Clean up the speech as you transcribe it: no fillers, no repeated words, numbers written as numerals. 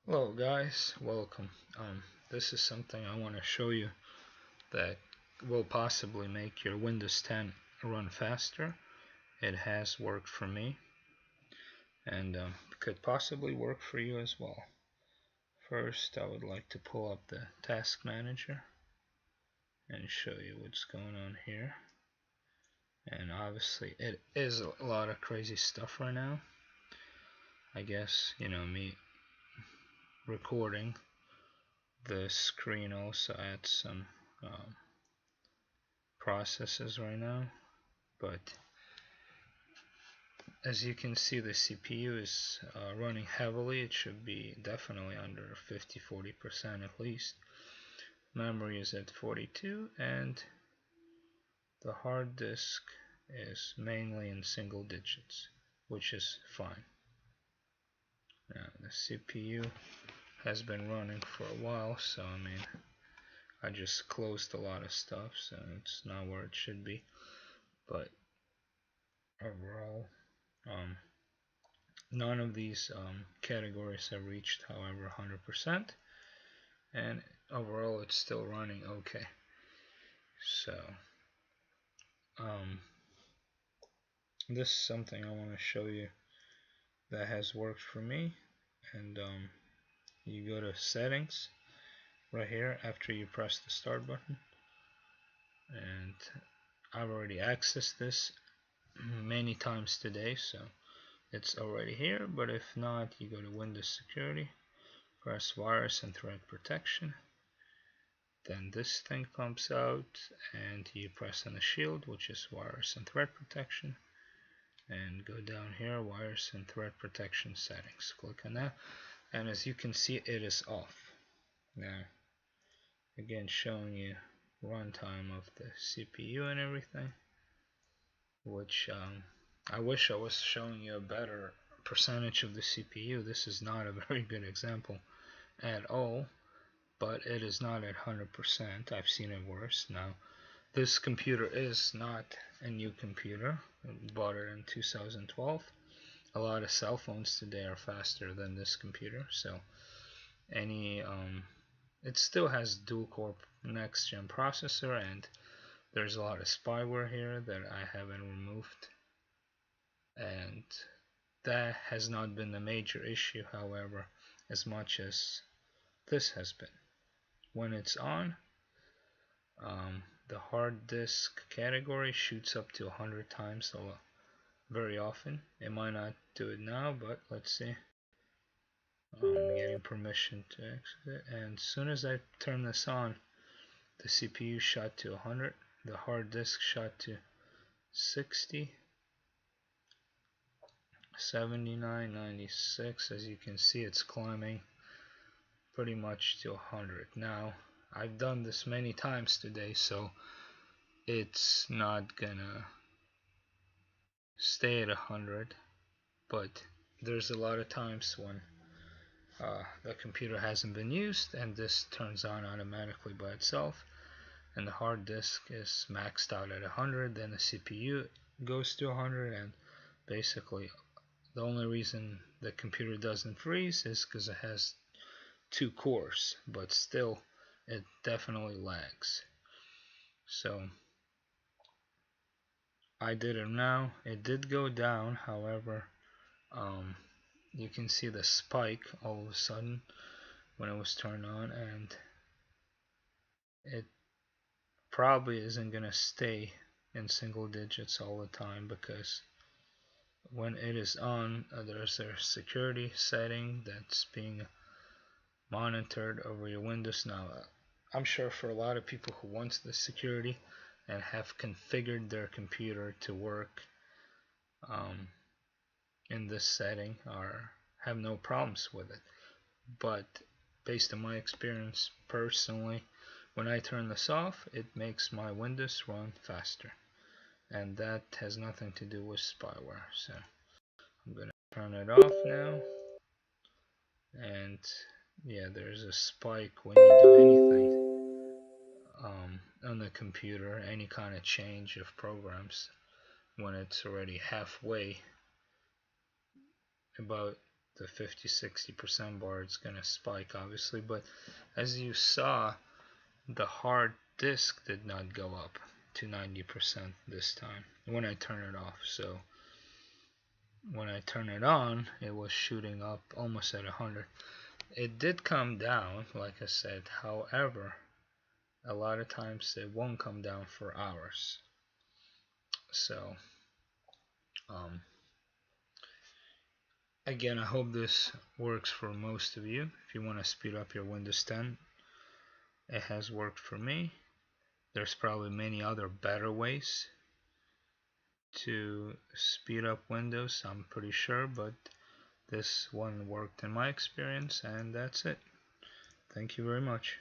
Hello guys, welcome. This is something I want to show you that will possibly make your Windows 10 run faster. It has worked for me and could possibly work for you as well. First, I would like to pull up the Task Manager and show you what's going on here. And obviously, it is a lot of crazy stuff right now. I guess, me recording the screen also adds some processes right now, but as you can see, the CPU is running heavily. It should be definitely under 50-40% at least. Memory is at 42, and the hard disk is mainly in single digits, which is fine. Now the CPU has been running for a while, so I just closed a lot of stuff, so it's not where it should be. But overall, um, none of these categories have reached, however, 100%, and overall it's still running okay. So, um, this is something I want to show you that has worked for me. And you go to settings right here after you press the start button, and I've already accessed this many times today, so it's already here. But if not, you go to Windows Security, press Virus and Threat Protection, then this thing comes out, and you press on the shield, which is Virus and Threat Protection, and go down here, Virus and Threat Protection Settings. Click on that, and as you can see, it is off. Now, again, showing you runtime of the CPU and everything, which I wish I was showing you a better percentage of the CPU. This is not a very good example at all, but it is not at 100%. I've seen it worse. Now, this computer is not a new computer. I bought it in 2012. A lot of cell phones today are faster than this computer, so it still has dual core next gen processor, and there's a lot of spyware here that I haven't removed, and that has not been the major issue, however, as much as this has been. When it's on, the hard disk category shoots up to 100 times very often. It might not do it now, but let's see. I'm getting permission to exit, and as soon as I turn this on, the CPU shot to 100, the hard disk shot to 60, 79, 96. As you can see, it's climbing pretty much to 100. Now, I've done this many times today, so it's not gonna stay at 100, but there's a lot of times when the computer hasn't been used and this turns on automatically by itself, and the hard disk is maxed out at 100, then the CPU goes to 100, and basically the only reason the computer doesn't freeze is because it has two cores, but still it definitely lags. So I did it now. It did go down, however, um, you can see the spike all of a sudden when it was turned on, and it probably isn't gonna stay in single digits all the time, because when it is on, there's a security setting that's being monitored over your Windows. Now, I'm sure for a lot of people who want the security and have configured their computer to work um, in this setting are have no problems with it. But based on my experience personally, when I turn this off, it makes my Windows run faster, and that has nothing to do with spyware. So I'm gonna turn it off now, and yeah, there's a spike when you do anything on the computer, any kind of change of programs, when it's already halfway, about the 50-60% bar, it's gonna spike obviously. But as you saw, the hard disk did not go up to 90% this time when I turn it off. So when I turn it on, it was shooting up almost at 100. It did come down, like I said. However, a lot of times it won't come down for hours. So again, I hope this works for most of you. If you want to speed up your Windows 10, it has worked for me. There's probably many other better ways to speed up Windows, I'm pretty sure, but this one worked in my experience, and that's it. Thank you very much.